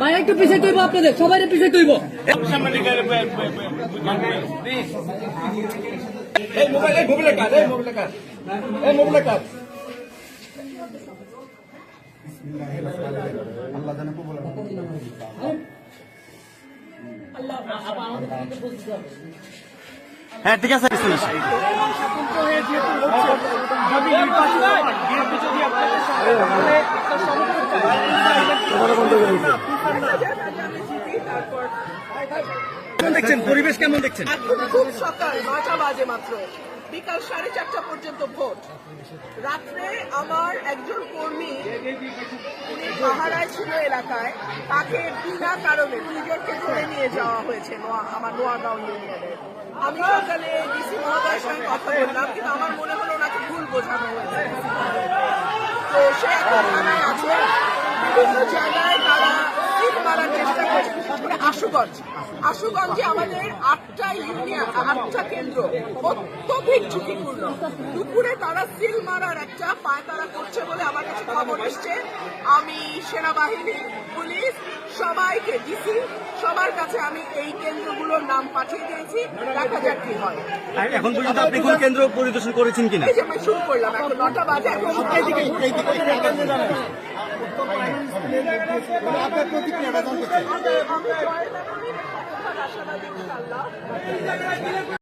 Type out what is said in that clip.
ভাই একটু পিছিয়ে তুইব, আপনাদের সবাই পিছিয়ে তুইব। হ্যাঁ ঠিক আছে, দেখছেন পরিবেশ কেমন দেখছেন? এখন খুব সকাল 9টা বাজে মাত্র, বিকাল 4:30 পর্যন্ত ভোট। রাত্রে আমার একজন কর্মী, উনি পাহারায় ছিল এলাকায়, তাকে বিনা কারণে 2 জনকে ধরে নিয়ে যাওয়া হয়েছে আমার নোয়াগাঁও ইউনিয়নে। আমি সকালে ডিসি মহোদয়ের সঙ্গে কথা বললাম, কিন্তু আমার মনে হলো ওনাকে ভুল বোঝানো হয়েছে। তো সে এখন থানায় আছে। বিভিন্ন জায়গায় তারা সিল মারার চেষ্টা করছে, বিশেষ করে আশুগঞ্জে আমাদের 8টা ইউনিয়ন, 8টা কেন্দ্র অত্যধিক ঝুঁকিপূর্ণ। দুপুরে তারা সিল মারার একটা পায়তারা করছে বলে আমার কাছে খবর এসছে। আমি সেনাবাহিনী, পুলিশ, সবাইকে, ডিসি সবার কাছে আমি এই কেন্দ্রগুলোর নাম পাঠিয়ে দিয়েছি। দেখা যাক কি হয়। এখন পর্যন্ত আপনি কোন কেন্দ্র পরিদর্শন করেছেন কিনা? এই যে আমি শুরু করলাম, এখন 9টা বাজে। এখন আপনার প্রতিক্রিয়াটা জানতে চাই। আমি আশাবাদী ইনশাআল্লাহ।